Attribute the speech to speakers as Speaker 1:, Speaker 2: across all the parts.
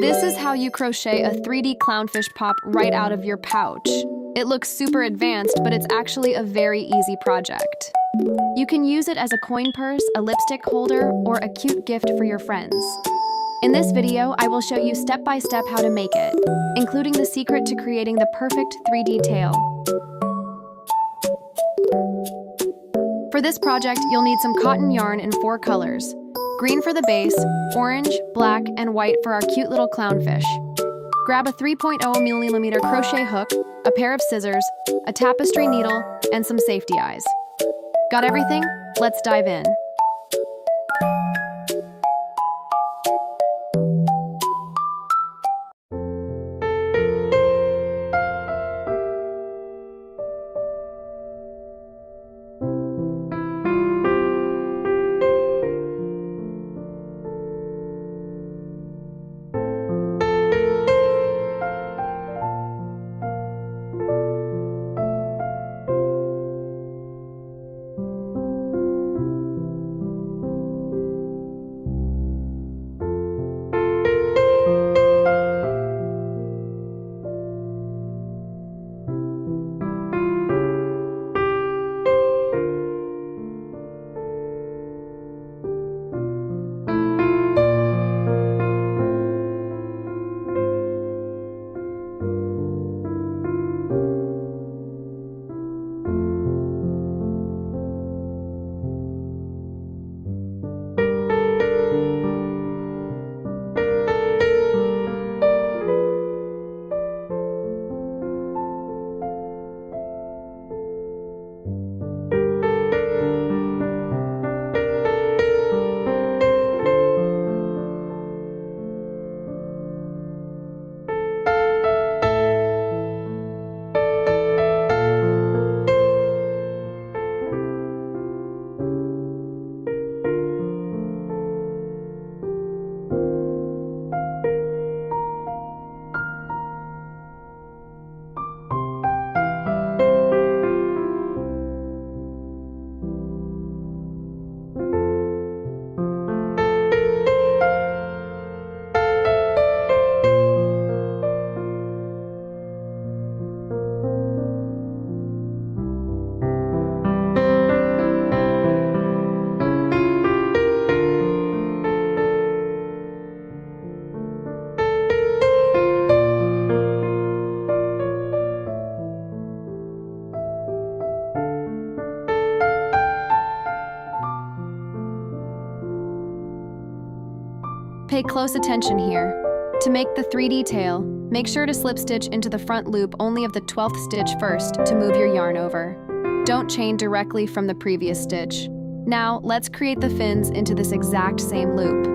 Speaker 1: This is how you crochet a 3D clownfish pop right out of your pouch. It looks super advanced, but it's actually a very easy project. You can use it as a coin purse, a lipstick holder, or a cute gift for your friends. In this video, I will show you step-by-step how to make it, including the secret to creating the perfect 3D tail. For this project, you'll need some cotton yarn in 4 colors. Green for the base, orange, black, and white for our cute little clownfish. Grab a 3.0mm crochet hook, a pair of scissors, a tapestry needle, and some safety eyes. Got everything? Let's dive in. Pay close attention here. To make the 3D tail, make sure to slip stitch into the front loop only of the 12th stitch first to move your yarn over. Don't chain directly from the previous stitch. Now, let's create the fins into this exact same loop.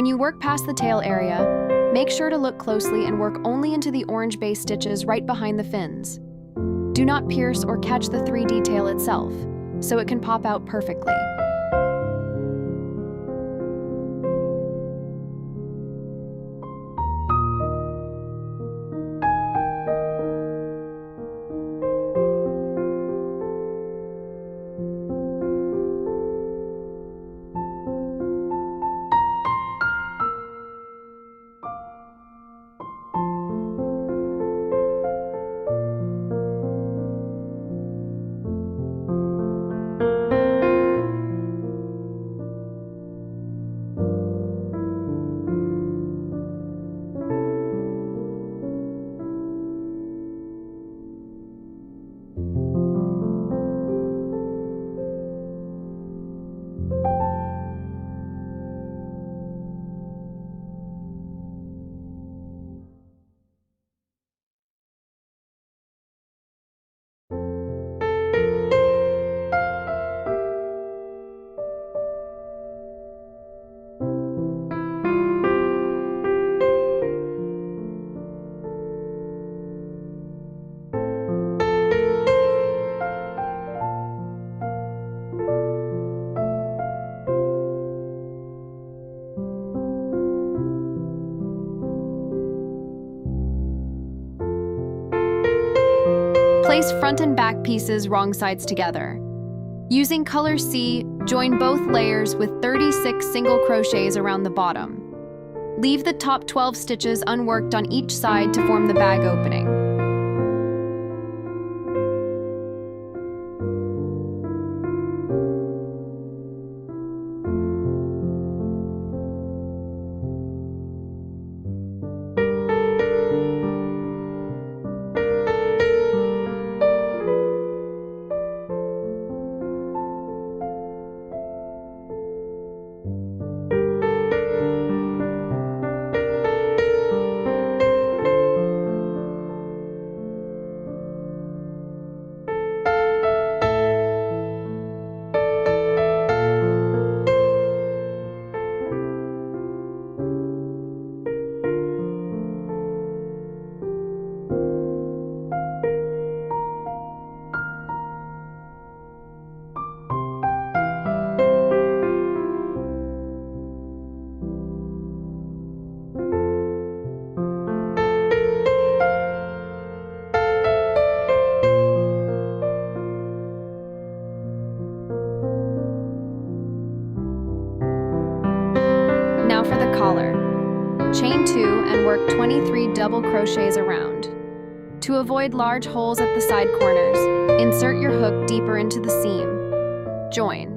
Speaker 1: When you work past the tail area, make sure to look closely and work only into the orange base stitches right behind the fins. Do not pierce or catch the 3D tail itself, so it can pop out perfectly. Place front and back pieces wrong sides together. Using color C, join both layers with 36 single crochets around the bottom. Leave the top 12 stitches unworked on each side to form the bag opening. Now for the collar. Chain 2 and work 23 double crochets around. To avoid large holes at the side corners, insert your hook deeper into the seam. Join.